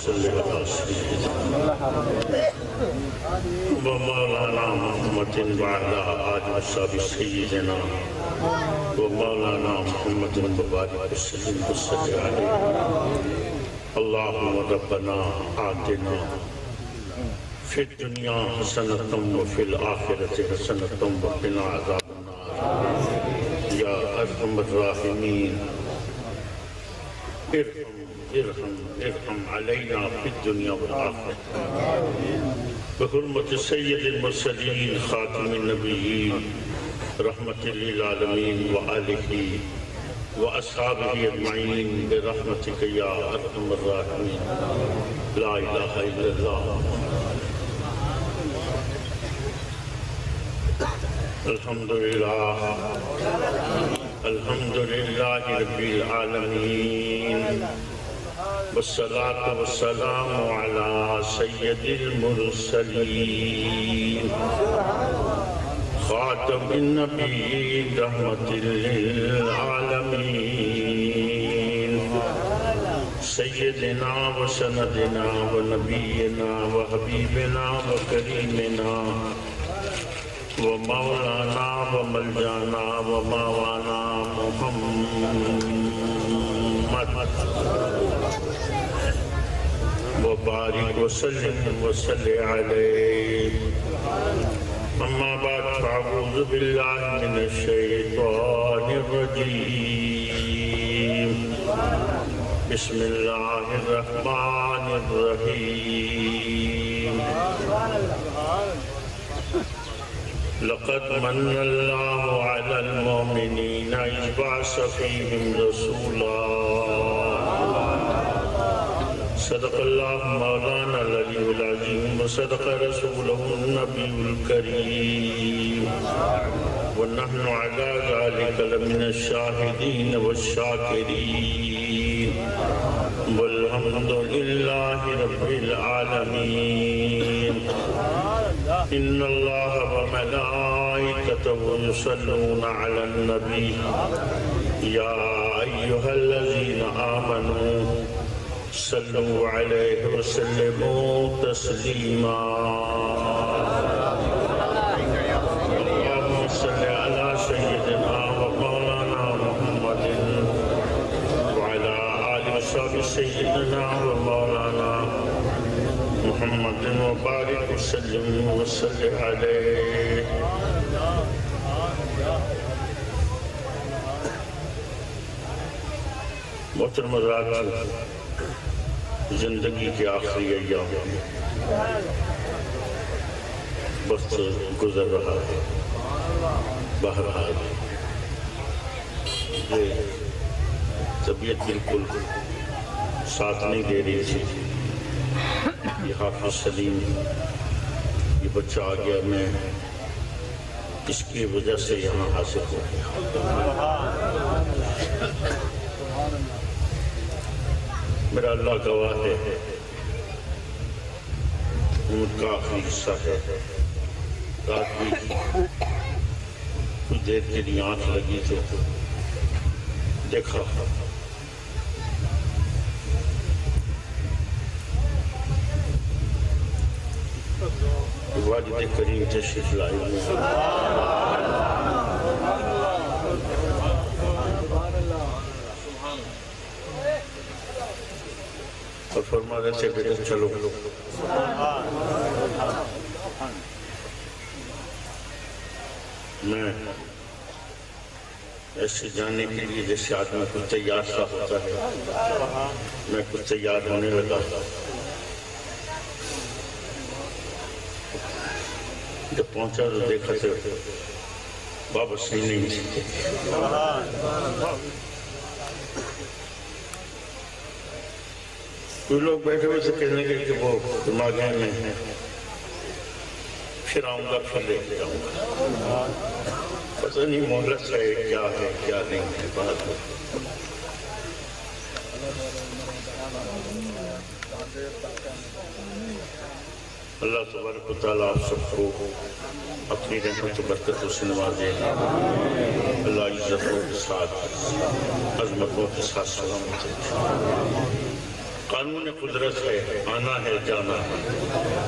صل على سيدنا ومولانا محمد وعلى آل وصحبه سيدنا ومولانا محمد وبارك وسلم عليه. اللهم ربنا آتنا في الدنيا حسنة وفي الآخرة حسنة وقنا عذاب النار يا أرحم الراحمين. ارحم علينا في الدنيا والآخرة بحرمة سيد المرسلين خاتم النبيين رحمة للعالمين وآله وأصحابه أجمعين برحمتك يا أرحم الراحمين. لا إله إلا الله. الحمد لله رب العالمين والصلاة والسلام على سيد المرسلين خاتم النبيين رحمة للعالمين سيدنا وسندنا ونبينا وحبيبنا وكريمنا ومولانا وملجانا وماوانا محمد وبارك وسلم عليه. أما بعد فأعوذ بالله من الشيطان الرجيم. بسم الله الرحمن الرحيم. لقد من الله على المؤمنين إذ بعث فيهم رسولا. صدق الله مولانا العلي العظيم وصدق رسوله النبي الكريم ونحن على ذلك لمن الشاهدين والشاكرين والحمد لله رب العالمين. إن الله وملائكته يصلون على النبي يا أيها الذين آمنوا صلوا عليه وسلموا تسليما. اللهم صل على سيدنا ومولانا محمد وعلى آل وصحبه سيدنا ومولانا محمد وبارك وسلم عليه. محترم حضرات، زندگی کے آخری ایام وقت گزر رہا ہے. بہرحال یہ طبیعت بالکل ساتھ نہیں دے رہی تھی. یہ حافظ سلیم یہ بچہ آ گیا، میں اس کی وجہ سے یہاں حاصل ہو گیا. میرا اللہ گواہ ہے، ان کا آخری حصہ ہے. رات بھی کچھ دیر کے لیے آنکھ لگی تو دیکھا واجد کریم تشریف لائے ہوئے ہیں. اور فرما رہے تھے بیٹا چلو. میں ایسے جانے کے لیے جیسے آدمی کچھ تیار سا ہوتا ہے، میں کچھ تیار ہونے لگا. جب پہنچا تو دیکھا تھے بابا صحیح نہیں تھی. کوئی لوگ بیٹھے ہوئے سے کہنے لگے کہ وہ دماغیں میں ہیں، پھر آؤں گا پھر لے کے آؤں گا. پتہ نہیں مہلت ہے کیا نہیں ہے بات. اللہ تبارک و تعالیٰ آپ سب کو اپنی رحمت و برکتوں سے نوازے. اللہ عزتوں کے ساتھ عظمتوں کے ساتھ سلامت رکھے. قانون قدرت ہے، آنا ہے جانا ہے،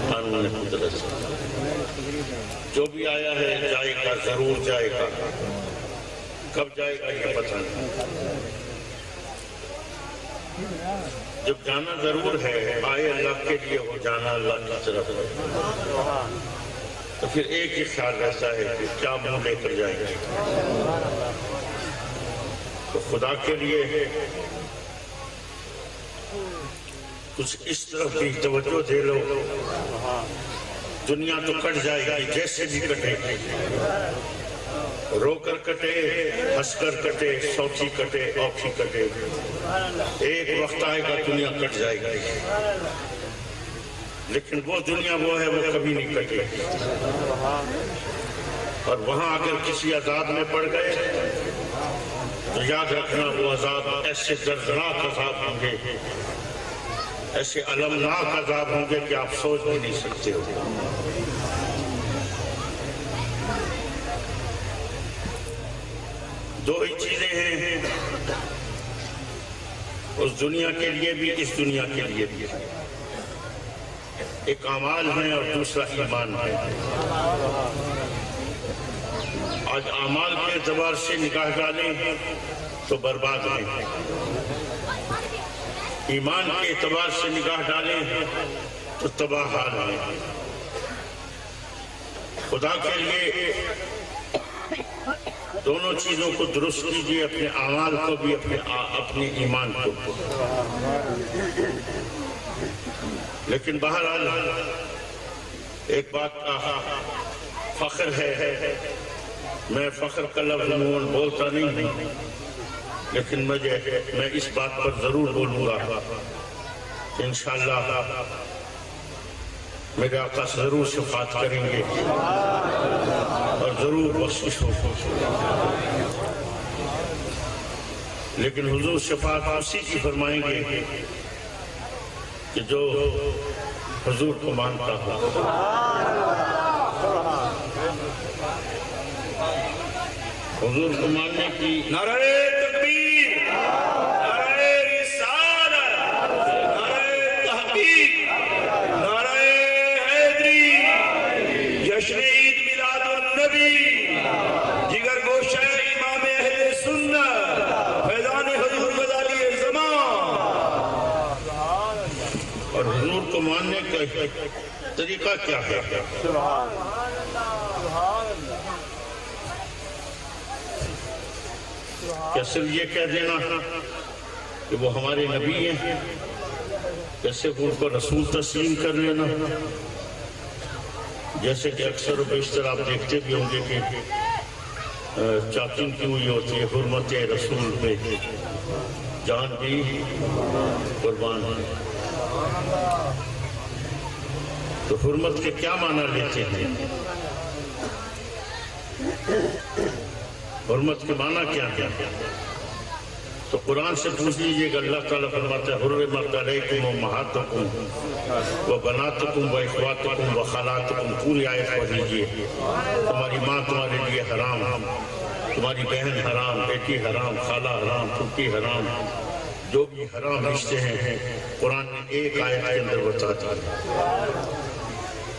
قانون قدرت ہے۔ جو بھی آیا ہے جائے گا، ضرور جائے گا، کب جائے گا یہ پتہ نہیں۔ جب جانا ضرور ہے، آئے اللہ کے لیے، وہ جانا اللہ کی طرف ہے، تو پھر ایک ہی خیال رہتا ہے کہ کیا منہ لے کر جائیں گے۔ تو خدا کے لیے کچھ اس طرف بھی توجہ دے لو، دنیا تو کٹ جائے گی، جیسے بھی کٹے گی، رو کر کٹے، ہنس کر کٹے، سوچی کٹے، اوکھی کٹے، ایک وقت آئے گا دنیا کٹ جائے گی، لیکن وہ دنیا وہ ہے، وہ کبھی نہیں کٹے گی۔ اور وہاں اگر کسی عذاب میں پڑ گئے تو یاد رکھنا وہ عذاب ایسے دردناک عذاب ہوں گے، ایسے المناک عذاب ہوں گے کہ آپ سوچ بھی نہیں سکتے ہو۔ دو ہی چیزیں ہیں اس دنیا کے لیے بھی، اس دنیا کے لیے بھی، ایک اعمال ہے اور دوسرا ایمان ہے۔ آج اعمال کے اعتبار سے نگاہ ڈالیں تو برباد ہیں، ایمان کے اعتبار سے نگاہ ڈالیں تو تباہ حال ہیں۔ خدا کے لیے دونوں چیزوں کو درست کیجئے، اپنے اعمال کو بھی، اپنے ایمان کو۔ لیکن بہرحال ایک بات کا فخر ہے، میں فخر کا لفظ عموماً بولتا نہیں ہوں، لیکن میں اس بات پر ضرور بولوں گا کہ انشاءاللہ میرے آقا ضرور شفاعت کریں گے اور ضرور بخشش ہوگی، لیکن حضور شفاعت اسی کی فرمائیں گے کہ جو حضور کو مانتا ہو۔ حضور کو ماننے کی نعرہ تکبیر، نعرہ رسالت، نعرہ تحقیق، نعرہ حیدری، جشن عید میلاد النبی، جگر گوشہ امام اہل سنت، فیضان حضور غزالی زمان۔ اور حضور کو ماننے کا طریقہ کیا ہے؟ کیا صرف یہ کہہ دینا کہ وہ ہمارے نبی ہیں، کیا صرف ان کو رسول تسلیم کر لینا؟ جیسے کہ اکثر و بیشتر آپ دیکھتے بھی ہوں گے کہ چاکن کی ہوئی ہوتی ہے، حرمت رسول پہ جان بھی قربان ہے۔ تو حرمت کے کیا معنی لیتے ہیں؟ حرمت کے معنی کیا ہے؟ تو قرآن سے پوچھ لیجئے کہ اللہ تعالیٰ فرماتا ہے حرمت علیکم امہاتکم وبناتکم واخواتکم وخالاتکم، پوری آیت پڑھ لیجئے۔ تمہاری ماں تمہارے لیے حرام، تمہاری بہن حرام، بیٹی حرام، خالہ حرام، پھوپھی حرام، جو بھی حرام رشتے ہیں قرآن نے ایک آیت کے اندر بتا دیا۔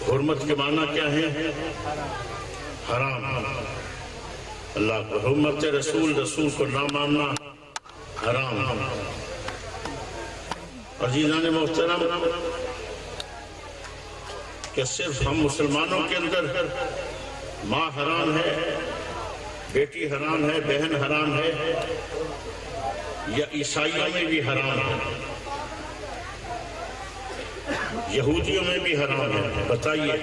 حرمت کے معنی کیا ہے؟ حرام۔ اللہ کو حرمت رسول کو نہ ماننا حرام۔ عزیزان محترم، کہ صرف ہم مسلمانوں کے اندر ماں حرام ہے، بیٹی حرام ہے، بہن حرام ہے، یا عیسائیوں میں بھی حرام ہے، یہودیوں میں بھی حرام ہے؟ بتائیے۔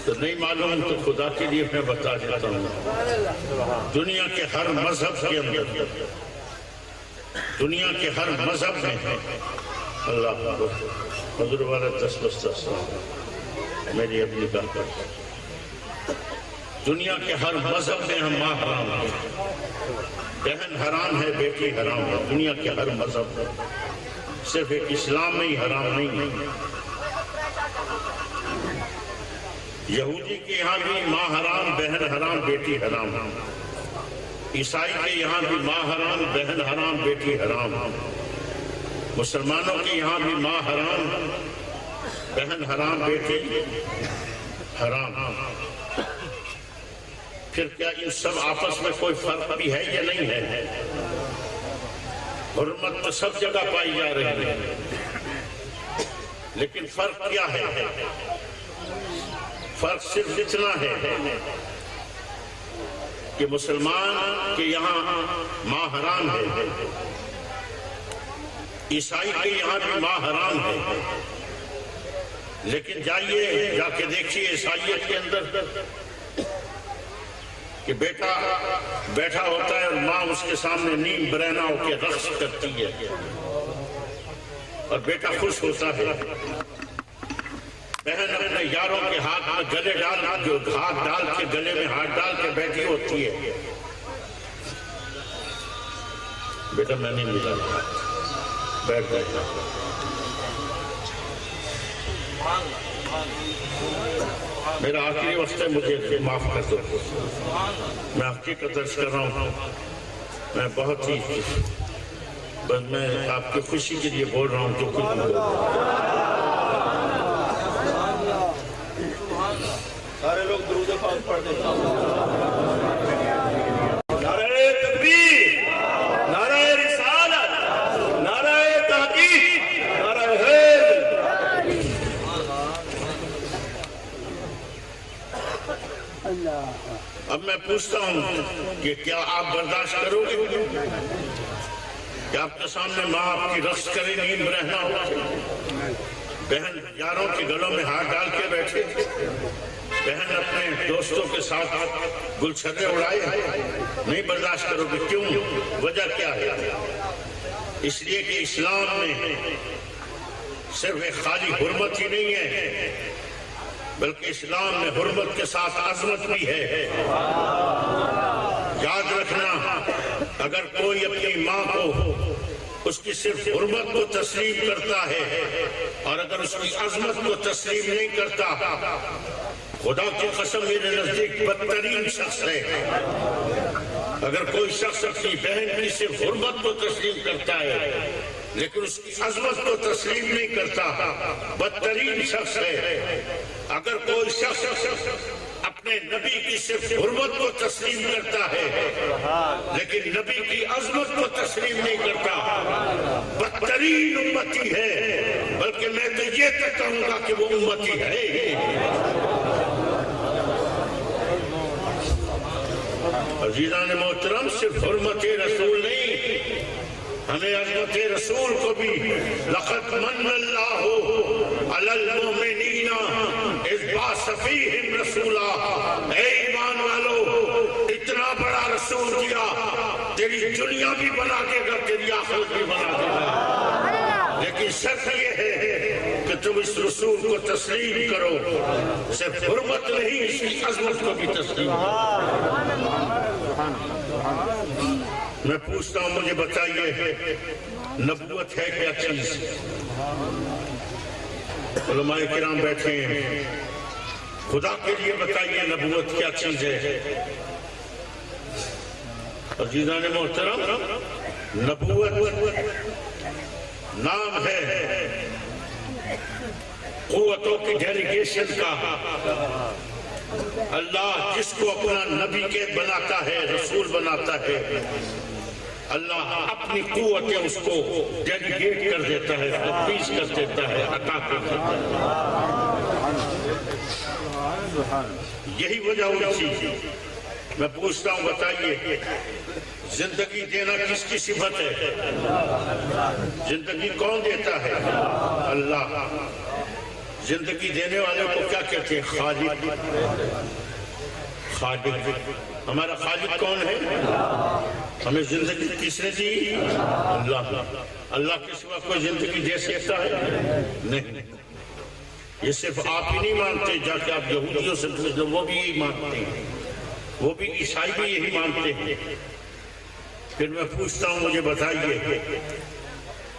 تو نہیں معلوم تو خدا کے لیے میں بتا دیتا ہوں، دنیا کے ہر مذہب کے اندر، دنیا کے ہر مذہب میں اللہ حضور والا 10 بستہ سلام میری اپنی بات پر، دنیا کے ہر مذہب میں ہم ماں حرام ہے، بہن حرام ہے، بیٹی حرام ہے، دنیا کے ہر مذہب میں، صرف ایک اسلام میں ہی حرام نہیں ہے۔ یہودی کے یہاں بھی ماں حرام، بہن حرام، بیٹی حرام، عیسائی کے یہاں بھی ماں حرام، بہن حرام، بیٹی حرام، مسلمانوں کے یہاں بھی ماں حرام، بہن حرام، بیٹے حرام، پھر کیا ان سب آپس میں کوئی فرق بھی ہے یا نہیں ہے؟ حرمت تو سب جگہ پائی جا رہی ہے، لیکن فرق کیا ہے؟ فرق صرف اتنا ہے کہ مسلمان کے یہاں ماں حرام ہے، عیسائی کے یہاں بھی ماں حرام ہے، لیکن جائیے جا کے دیکھیے عیسائیت کے اندر کہ بیٹا بیٹھا ہوتا ہے اور ماں اس کے سامنے نیم برہنہ ہو کے رقص کرتی ہے اور بیٹا خوش ہوتا ہے، بہن اپنے یاروں کے ہاتھ میں گلے ہاتھ ڈال کے گلے میں ہاتھ ڈال کے بیٹھی ہوتی ہے، بیٹا میں نہیں ملا، بیٹھ گئے، میرا آخری وقت ہے، مجھے معاف کر دو، میں حقیقت درج کر رہا ہوں، میں بہت ہی بس میں آپ کی خوشی کے لیے بول رہا ہوں جو کچھ بول رہا ہوں۔ سارے لوگ درود پاک پڑھتے ہیں۔ نعرہ تکبیر، نعرہ رسالت، نعرہ تحقیق، نعرہ حیدر۔ اب میں پوچھتا ہوں کہ کیا آپ برداشت کرو گے کہ آپ کے سامنے ماں آپ کی رقص کرے، نیم رہنا ہو، بہن یاروں کے گلوں میں ہاتھ ڈال کے بیٹھے، بہن اپنے دوستوں کے ساتھ گلچھرے اڑائے؟ نہیں برداشت کرو گے؟ کیوں؟ وجہ کیا ہے؟ اس لیے کہ اسلام میں صرف ایک خالی حرمت ہی نہیں ہے، بلکہ اسلام میں حرمت کے ساتھ عظمت بھی ہے۔ یاد رکھنا، اگر کوئی اپنی ماں کو اس کی صرف حرمت کو تسلیم کرتا ہے اور اگر اس کی عظمت کو تسلیم نہیں کرتا، خدا کی قسم میرے نزدیک بدترین شخص ہے۔ اگر کوئی شخص اپنی بہن کی صرف حرمت کو تسلیم کرتا ہے لیکن اس کی عظمت کو تسلیم نہیں کرتا، بدترین شخص ہے۔ اگر کوئی شخص اپنے نبی کی صرف حرمت کو تسلیم کرتا ہے لیکن نبی کی عظمت کو تسلیم نہیں کرتا، بدترین امتی ہے، بلکہ میں تو یہ تک کہوں گا کہ وہ امتی ہے۔ عزیزان محترم، صرف حرمت رسول نہیں، ہمیں عظمت رسول کو بھی لقد من اللہ علی المؤمنین اذ بعث فیہم رسولا، اے ایمان والو اتنا بڑا رسول دیا، تیری دنیا بھی بنا دے گا، تیری آخرت بھی بنا دے گا، لیکن شرط یہ ہے کہ تم اس رسول کو تسلیم کرو، صرف حرمت نہیں اس کی عظمت کو بھی تسلیم کرو۔ میں پوچھتا ہوں، مجھے بتائیے نبوت ہے کیا چیز؟ علماء کرام بیٹھے ہیں، خدا کے لیے بتائیے نبوت کیا چیز ہے؟ عزیزان محترم، نبوت نام ہے قوتوں کی ڈیلیگیشن کا۔ اللہ جس کو اپنا نبی کے بناتا ہے، رسول بناتا ہے، اللہ اپنی قوتیں اس کو ڈیلیگیٹ کر دیتا ہے، تفویض کر دیتا ہے، عطا کر دیتا ہے۔ یہی وجہ ہوئی۔ میں پوچھتا ہوں، بتائیے زندگی دینا کس کی صفت ہے؟ زندگی کون دیتا ہے؟ اللہ۔ زندگی دینے والے کو کیا کہتے ہیں؟ خالق۔ خالق، ہمارا خالق کون ہے؟ ہمیں زندگی کس نے دی؟ اللہ۔ اللہ کے سوا کوئی زندگی دے سکتا ہے؟ نہیں۔ یہ صرف آپ ہی نہیں مانتے، جا کے آپ یہودیوں سے پوچھ لو، وہ بھی یہی مانتے ہیں، وہ بھی عیسائی بھی یہی مانتے ہیں۔ پھر میں پوچھتا ہوں، مجھے بتائیے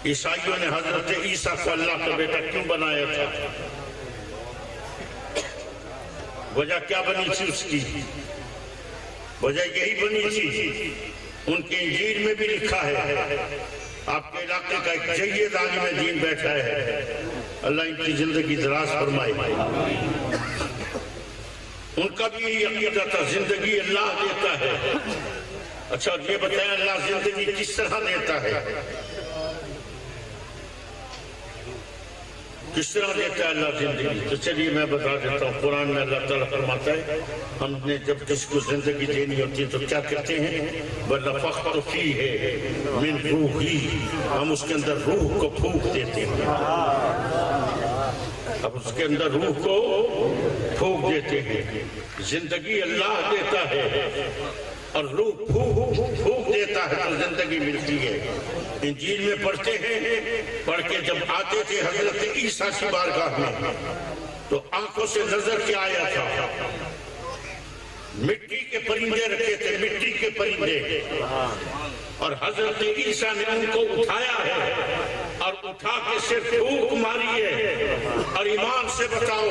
عیسائیوں نے حضرت عیسیٰ کو اللہ کا بیٹا کیوں بنایا تھا؟ وجہ کیا بنی تھی اس کی؟ وجہ یہی بنی تھی، ان کی انجیل میں بھی لکھا ہے آپ کے علاقے کا ایک جید عالم دین بیٹھا ہے، اللہ ان کی زندگی دراز فرمائے۔ ان کا بھی یہی عقیدہ تھا زندگی اللہ دیتا ہے۔ اچھا یہ بتائیں اللہ زندگی کس طرح دیتا ہے؟ کس طرح دیتا ہے اللہ زندگی؟ تو چلیے میں بتا دیتا ہوں۔ قرآن میں اللہ تعالیٰ فرماتا ہے ہم نے جب کس کو زندگی دینی ہوتی ہے تو کیا کہتے ہیں؟ وَنَفَخْتُ فِيهِ مِنْ رُوحِي، ہم اس کے اندر روح کو پھونک دیتے ہیں۔ اب اس کے اندر روح کو پھونک دیتے ہیں۔ زندگی اللہ دیتا ہے اور روح پھونک دیتا ہے تو زندگی ملتی ہے۔ انجیل میں پڑھتے ہیں، پڑھ کے جب آتے تھے حضرت عیسیٰ کی بارگاہ میں تو آنکھوں سے نظر کیا آیا تھا؟ مٹی کے پرندے رکھے تھے، مٹی کے پرندے، اور حضرت عیسیٰ نے ان کو اٹھایا ہے اور اٹھا کے صرف پھونک ماری ہے۔ اور ایمان سے بتاؤ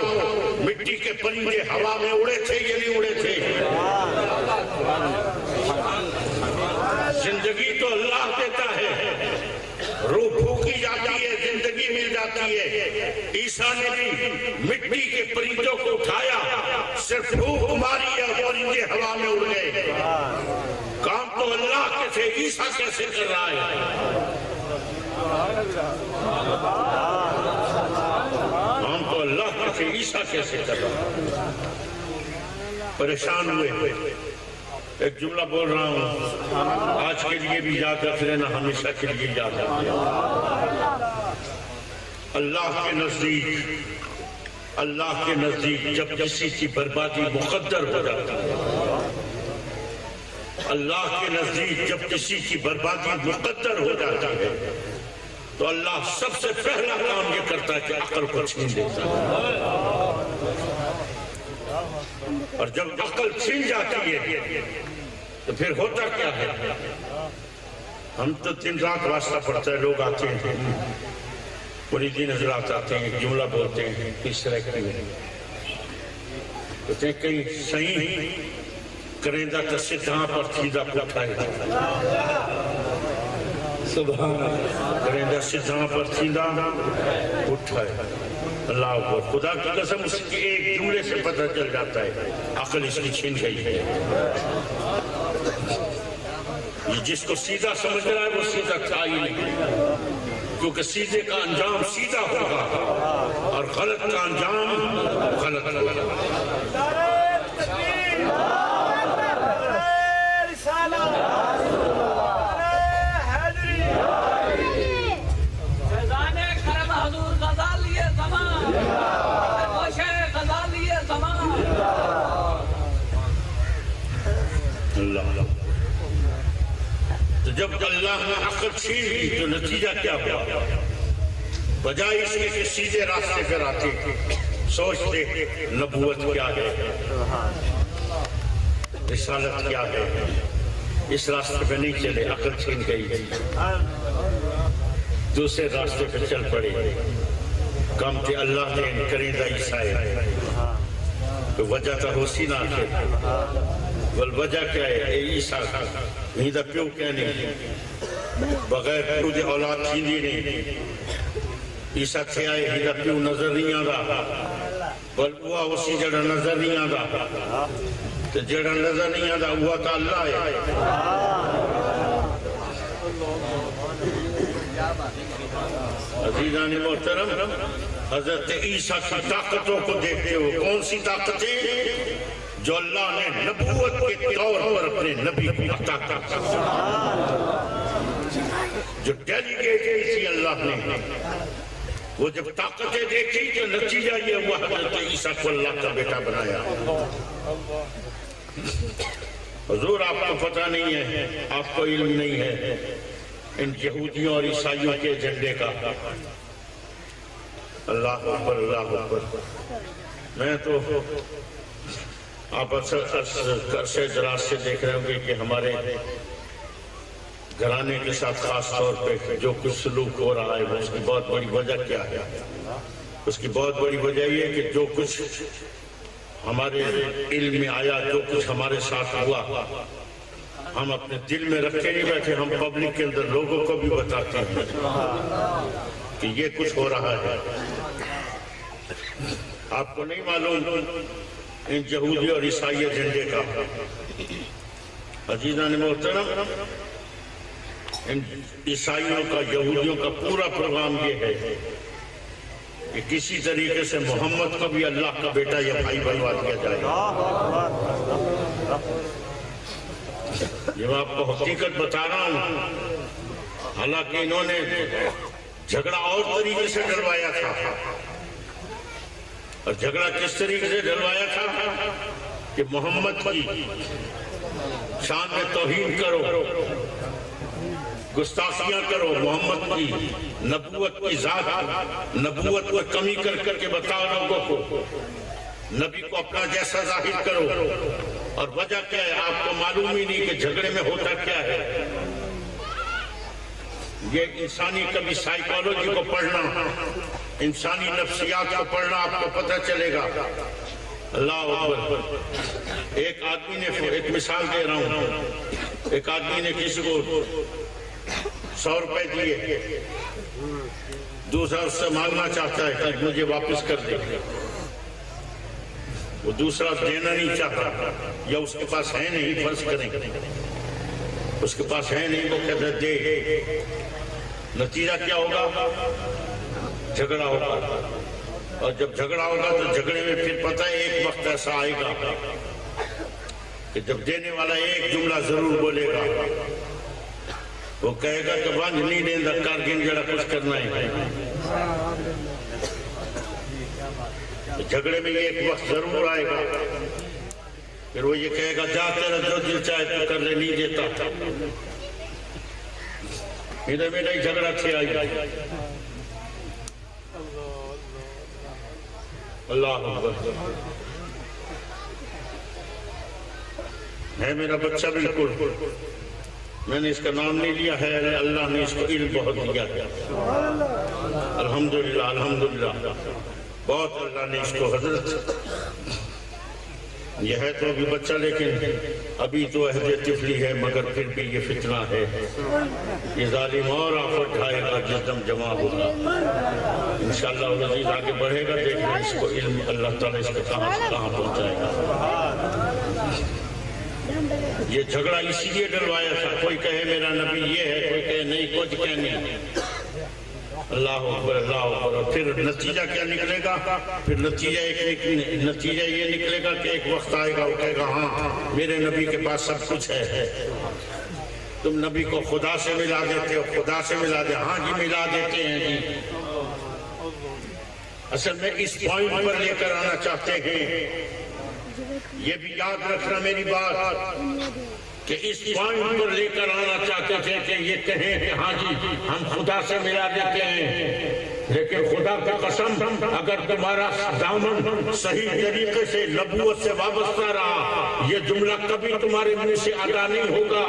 مٹی کے پرندے ہوا میں اڑے تھے یا نہیں اڑے تھے؟ زندگی تو اللہ دیتا ہے، روح پھونکی جاتی ہے، زندگی مل جاتی ہے۔ عیسیٰ نے بھی مٹی کے پرندوں کو اٹھایا، صرف پھونک ماری ہے، پرندے ہوا میں اڑ گئے۔ کام تو اللہ کے تھے، عیسیٰ کیسے کر رہا ہے؟ کام تو اللہ کے تھے، عیسیٰ کیسے کر رہا ہے؟ پریشان ہوئے۔ ایک جملہ بول رہا ہوں، آج کے لیے بھی یاد رکھ لینا، ہمیشہ کے لیے یاد رکھ لینا۔ اللہ کے نزدیک جب کسی کی بربادی مقدر ہو جاتی ہے، اللہ کے نزدیک جب کسی کی بربادی مقدر ہو جاتی ہے تو اللہ سب سے پہلا کام یہ کرتا ہے کہ عقل کو چھین دیتا ہے۔ اور جب عقل چھین جاتی ہے تو پھر ہوتا کیا ہے؟ ہم تو دن رات واسطہ پڑھتا ہے، لوگ آتے ہیں، مریدین حضرات آتے ہیں، جملہ بولتے ہیں، اس طرح کی کہتے ہیں کہیں صحیح کرندہ تسدھاں پر تھیدہ اٹھائے، سبحان اللہ، کرندہ سدھاں پر تھیدہ اٹھائے۔ اللہ اکبر، خدا کی قسم اس کی ایک جملے سے پتہ چل جاتا ہے عقل اس کی چھن گئی ہے۔ یہ جس کو سیدھا سمجھ رہا ہے وہ سیدھا تھا ہی نہیں، کیونکہ سیدھے کا انجام سیدھا ہوگا اور غلط کا انجام غلط ہوگا۔ تو جب اللہ نے عقل چھین لی تو نتیجہ کیا ہوا؟ بجائے اس کے کہ سیدھے راستے پر آتے سوچتے نبوت کیا ہے، رسالت کیا ہے، اس راستے پہ نہیں چلے، عقل چھین گئی، دوسرے راستے پہ چل پڑے۔ کم کہ اللہ نے کرندہ عیسیٰ تو وجہ تو ہو سی نہ والوجہ کیا ہے؟ اے عیسیٰ نہیں دا پیو کیا نہیں، بغیر پیو دے اولاد تھیندی نہیں۔ عیسیٰ تھے آئے ہی دا پیو نظر نہیں آدھا، بل ہوا اسی جڑا نظر نہیں آدھا، تو جڑا نظر نہیں آدھا ہوا تا اللہ ہے۔ عزیزان محترم، حضرت عیسیٰ کی طاقتوں کو دیکھتے ہو، کون سی طاقتیں؟ جو اللہ نے نبوت کے طور پر اپنے نبی کو عطا کرتا، جو ڈیلیگیٹ اسی اللہ نے، وہ جب طاقتیں دیکھی تو نتیجہ یہ ہوا حضرت عیسیٰ کو اللہ کا بیٹا بنایا۔ حضور آپ کو پتہ نہیں ہے، آپ کو علم نہیں ہے ان یہودیوں اور عیسائیوں کے ایجنڈے کا۔ اللہ اکبر، اللہ اکبر۔ میں تو آپ عرصے دراز سے دیکھ رہے ہوں گے کہ ہمارے گھرانے کے ساتھ خاص طور پہ جو کچھ سلوک ہو رہا ہے اس کی بہت بڑی وجہ کیا ہے؟ اس کی بہت بڑی وجہ یہ ہے کہ جو کچھ ہمارے علم میں آیا، جو کچھ ہمارے ساتھ ہوا، ہم اپنے دل میں رکھے نہیں بیٹھے، ہم پبلک کے اندر لوگوں کو بھی بتاتے ہیں کہ یہ کچھ ہو رہا ہے۔ آپ کو نہیں معلوم ان یہودی اور عیسائی ایجنڈے کا؟ عزیزان محترم، ان عیسائیوں کا، یہودیوں کا پورا پروگرام یہ ہے کہ کسی طریقے سے محمد کو بھی اللہ کا بیٹا یا بھائی بنوا دیا جائے۔ یہ میں آپ کو حقیقت بتا رہا ہوں، حالانکہ انہوں نے جھگڑا اور طریقے سے ڈلوایا تھا، اور جھگڑا کس طریقے سے ڈلوایا تھا کہ محمد کی شان میں توہین کرو، گستاخیاں کرو، محمد کی نبوت کی ذات، نبوت کو کمی کر کر کے بتاؤ لوگوں کو، نبی کو اپنا جیسا ظاہر کرو۔ اور وجہ کیا ہے آپ کو معلوم ہی نہیں کہ جھگڑے میں ہوتا کیا ہے۔ یہ انسانی کبھی سائیکالوجی کو پڑھنا، انسانی نفسیات کو پڑھنا، آپ کو پتہ چلے گا۔ اللہ اکبر۔ ایک آدمی نے، ایک مثال دے رہا ہوں، ایک آدمی نے کسی کو 100 روپے دیے، دوسرا اس سے مانگنا چاہتا ہے کہ مجھے واپس کر دے، وہ دوسرا دینا نہیں چاہتا، یا اس کے پاس ہے نہیں، فرض کریں اس کے پاس ہے نہیں، وہ کہتا ہے دے۔ نتیجہ کیا ہوگا؟ جھگڑا ہوگا، اور جب جھگڑا ہوگا تو جھگڑے میں پھر پتہ ہے ایک وقت ایسا آئے گا کہ جب دینے والا ایک جملہ ضرور بولے گا، وہ کہے گا کہ وانج نہیں دیں دا کارگن جڑا کچھ کرنا ہے۔ جھگڑے میں ایک وقت ضرور آئے گا، پھر وہ یہ کہے گا جا تیرا جو دل چاہے تو کر لے، نہیں دیتا۔ ادھر میں نہیں جھگڑا تھے آئی۔ اللہ اکبر۔ ہے میرا بچہ بالکل، میں نے اس کا نام نہیں لیا ہے، اللہ نے اس کو علم بہت دیا ہے، الحمدللہ الحمدللہ، بہت اللہ نے اس کو حضرت۔ یہ ہے تو ابھی بچہ، لیکن ابھی تو عہد طفلی ہے، مگر پھر بھی یہ فتنہ ہے، یہ ظالم اور آفت ڈھائے گا جس دم جمع ہوگا۔ انشاءاللہ العزیز آگے بڑھے گا، دیکھیں اس کو علم اللہ تعالیٰ اس کو کہاں سے کہاں پہنچائے گا۔ یہ جھگڑا اسی لیے ڈلوایا تھا، کوئی کہے میرا نبی یہ ہے، کوئی کہے نہیں، کچھ کہنے نہیں۔ اللہ اکبر اللہ اکبر۔ اور پھر نتیجہ کیا نکلے گا؟ پھر نتیجہ یہ نکلے گا کہ ایک وقت آئے گا، وہ کہے گا ہاں میرے نبی کے پاس سب کچھ ہے، تم نبی کو خدا سے ملا دیتے ہو، خدا سے ملا دے، ہاں جی ملا دیتے ہیں جی۔ اصل میں اس پوائنٹ پر لے کر آنا چاہتے ہیں، یہ بھی یاد رکھنا میری بات، کہ اس پوائنٹ پر لے کر آنا چاہتے تھے کہ یہ کہیں کہ ہاں جی ہم خدا سے ملا دیتے ہیں، لیکن خدا کی قسم اگر تمہارا دامن صحیح طریقے سے نبوت سے وابستہ رہا، یہ جملہ کبھی تمہارے منہ سے ادا نہیں ہوگا۔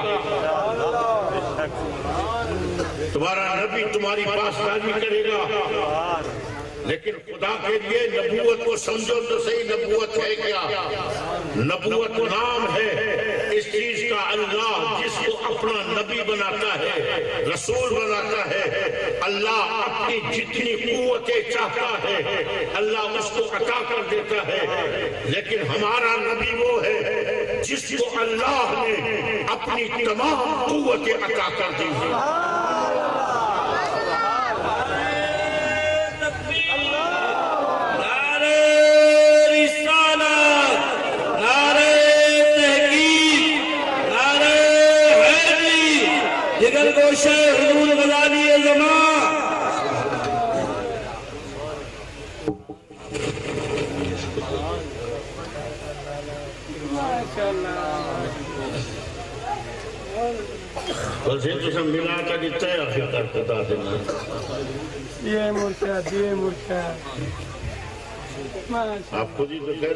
تمہارا نبی تمہاری پاسداری کرے گا، لیکن خدا کے لیے نبوت کو سمجھو تو صحیح، نبوت ہے کیا؟ نبوت نام ہے اس چیز کا، اللہ جس کو اپنا نبی بناتا ہے، رسول بناتا ہے، اللہ اپنی جتنی قوتیں چاہتا ہے اللہ اس کو عطا کر دیتا ہے، لیکن ہمارا نبی وہ ہے جس کو اللہ نے اپنی تمام قوتیں عطا کر دی ہیں۔ جگر گوشہ حضور غزالی زمان، بس تو سب ملا کا جتا ہے آخر کر بتا دینا۔ یہ مرشد آپ خود ہی تو